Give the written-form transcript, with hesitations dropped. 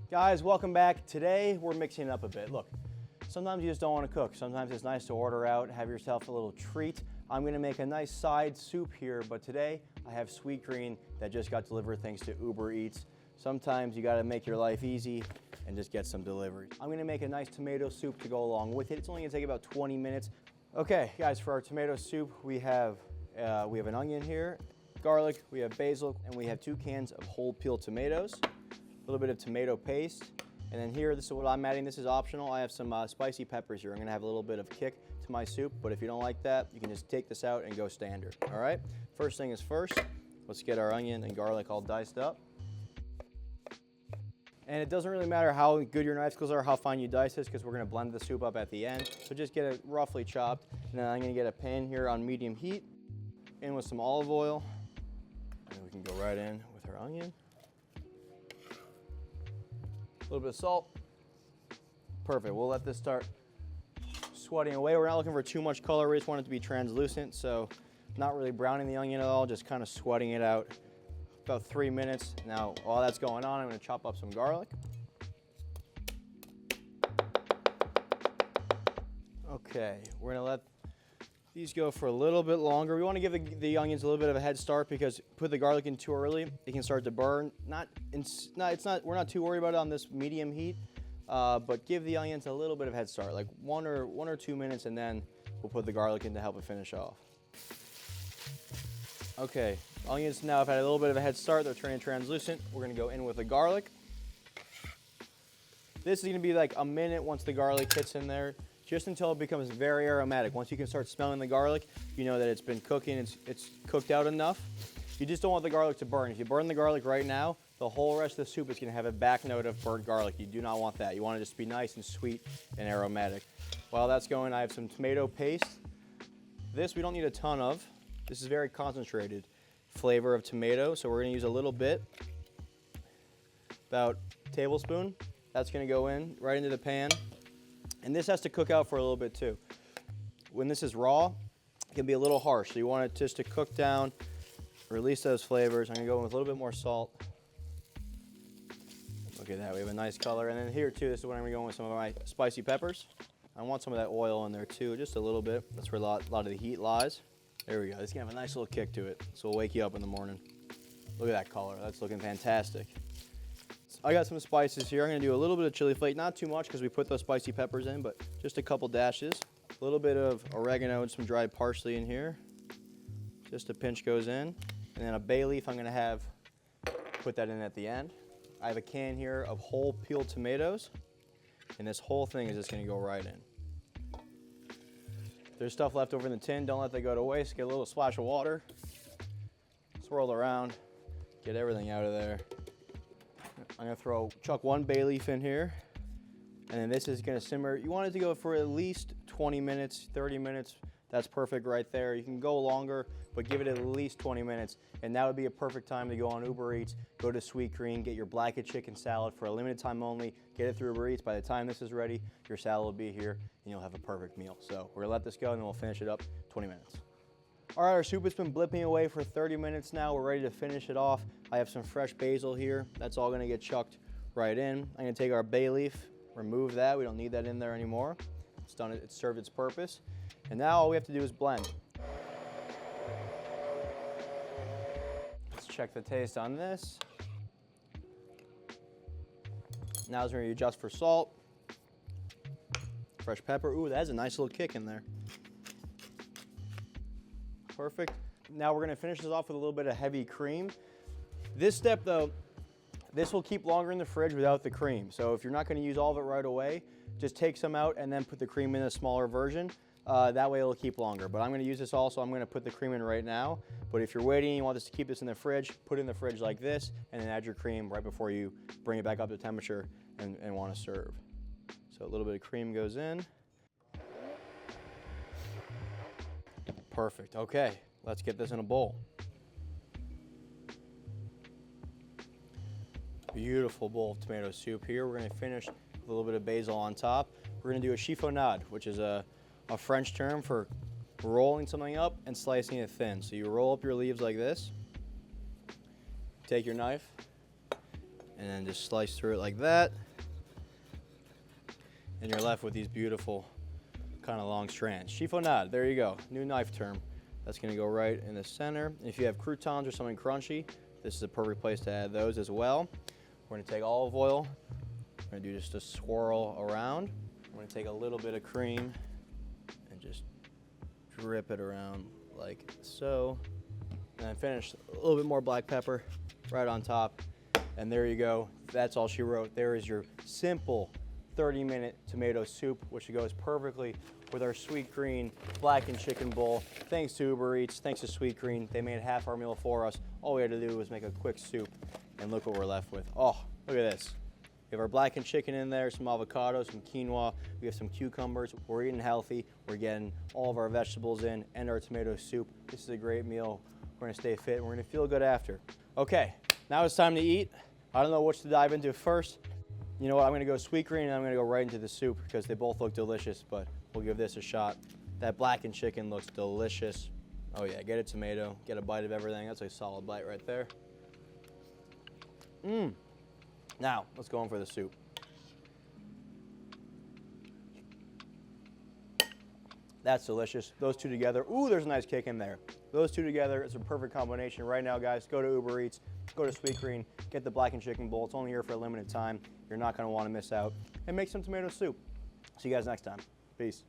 Guys, welcome back. Today we're mixing it up a bit. Look, sometimes you just don't want to cook. Sometimes it's nice to order out, have yourself a little treat. I'm going to make a nice side soup here, but today I have Sweetgreen that just got delivered thanks to Uber Eats. Sometimes you got to make your life easy and just get some deliveries. I'm going to make a nice tomato soup to go along with it. It's only going to take about 20 minutes. Okay, guys, for our tomato soup, we have an onion here, garlic, we have basil, and we have 2 cans of whole peeled tomatoes. A little bit of tomato paste, and then here, this is what I'm adding. This is optional. I have some spicy peppers here. I'm gonna have a little bit of kick to my soup, but if you don't like that, you can just take this out and go standard, all right? First thing is first, let's get our onion and garlic all diced up. And it doesn't really matter how good your knife skills are, how fine you dice this, because we're gonna blend the soup up at the end. So just get it roughly chopped, and then I'm gonna get a pan here on medium heat, in with some olive oil, and we can go right in with our onion. A little bit of salt. Perfect. We'll let this start sweating away. We're not looking for too much color. We just want it to be translucent, so not really browning the onion at all, just kind of sweating it out. About 3 minutes. Now, while that's going on, I'm going to chop up some garlic. Okay, we're going to let these go for a little bit longer. We want to give the onions a little bit of a head start because put the garlic in too early, it can start to burn. We're not too worried about it on this medium heat, but give the onions a little bit of head start, like one or 2 minutes, and then we'll put the garlic in to help it finish off. Okay, onions now have had a little bit of a head start. They're turning translucent. We're going to go in with the garlic. This is going to be like a minute once the garlic hits in there, just until it becomes very aromatic. Once you can start smelling the garlic, you know that it's been cooking, it's cooked out enough. You just don't want the garlic to burn. If you burn the garlic right now, the whole rest of the soup is gonna have a back note of burnt garlic. You do not want that. You want it just to be nice and sweet and aromatic. While that's going, I have some tomato paste. This we don't need a ton of. This is very concentrated flavor of tomato, so we're gonna use a little bit, about a tablespoon. That's gonna go in right into the pan. And this has to cook out for a little bit too. When this is raw, it can be a little harsh. So you want it just to cook down, release those flavors. I'm gonna go in with a little bit more salt. Look at that, we have a nice color. And then here too, this is when I'm gonna go in with some of my spicy peppers. I want some of that oil in there too, just a little bit. That's where a lot of the heat lies. There we go, this is gonna have a nice little kick to it. So we'll wake you up in the morning. Look at that color, that's looking fantastic. I got some spices here. I'm gonna do a little bit of chili flake, not too much because we put those spicy peppers in, but just a couple dashes. A little bit of oregano and some dried parsley in here. Just a pinch goes in. And then a bay leaf I'm gonna put that in at the end. I have a can here of whole peeled tomatoes, and this whole thing is just gonna go right in. If there's stuff left over in the tin, don't let that go to waste. Get a little splash of water, swirl around, get everything out of there. I'm gonna chuck 1 bay leaf in here, and then this is gonna simmer. You want it to go for at least 20 minutes, 30 minutes. That's perfect right there. You can go longer, but give it at least 20 minutes. And that would be a perfect time to go on Uber Eats, go to Sweetgreen, get your blackened chicken salad for a limited time only, get it through Uber Eats. By the time this is ready, your salad will be here, and you'll have a perfect meal. So we're gonna let this go, and then we'll finish it up 20 minutes. All right, our soup has been blipping away for 30 minutes now. We're ready to finish it off. I have some fresh basil here. That's all gonna get chucked right in. I'm gonna take our bay leaf, remove that. We don't need that in there anymore. It's done, it's served its purpose. And now all we have to do is blend. Let's check the taste on this. Now we're gonna adjust for salt, fresh pepper. Ooh, that has a nice little kick in there. Perfect. Now we're gonna finish this off with a little bit of heavy cream. This step though, this will keep longer in the fridge without the cream. So if you're not gonna use all of it right away, just take some out and then put the cream in a smaller version. That way it'll keep longer. But I'm gonna use this also, I'm gonna put the cream in right now. But if you're waiting and you want this to keep this in the fridge, put it in the fridge like this, and then add your cream right before you bring it back up to temperature and wanna serve. So a little bit of cream goes in. Perfect, okay, let's get this in a bowl. Beautiful bowl of tomato soup here. We're gonna finish with a little bit of basil on top. We're gonna do a chiffonade, which is a French term for rolling something up and slicing it thin. So you roll up your leaves like this, take your knife, and then just slice through it like that. And you're left with these beautiful kind of long strands. Chiffonade, there you go, new knife term. That's gonna go right in the center. And if you have croutons or something crunchy, this is a perfect place to add those as well. We're gonna take olive oil. We're gonna do just a swirl around. I'm gonna take a little bit of cream and just drip it around like so. And then finish a little bit more black pepper right on top. And there you go. That's all she wrote. There is your simple 30-minute tomato soup, which goes perfectly with our Sweetgreen Blackened Chicken Bowl. Thanks to Uber Eats, thanks to Sweetgreen. They made half our meal for us. All we had to do was make a quick soup, and look what we're left with. Oh, look at this. We have our blackened chicken in there, some avocado, some quinoa. We have some cucumbers. We're eating healthy. We're getting all of our vegetables in and our tomato soup. This is a great meal. We're gonna stay fit, and we're gonna feel good after. Okay, now it's time to eat. I don't know which to dive into first. You know what, I'm gonna go Sweetgreen and I'm gonna go right into the soup because they both look delicious, but we'll give this a shot. That blackened chicken looks delicious. Oh yeah, get a tomato, get a bite of everything. That's a solid bite right there. Now, let's go in for the soup. That's delicious. Those two together, ooh, there's a nice kick in there. Those two together is a perfect combination. Right now, guys, go to Uber Eats, go to Sweetgreen, get the Blackened Chicken Bowl. It's only here for a limited time. You're not gonna wanna miss out. And make some tomato soup. See you guys next time. Peace.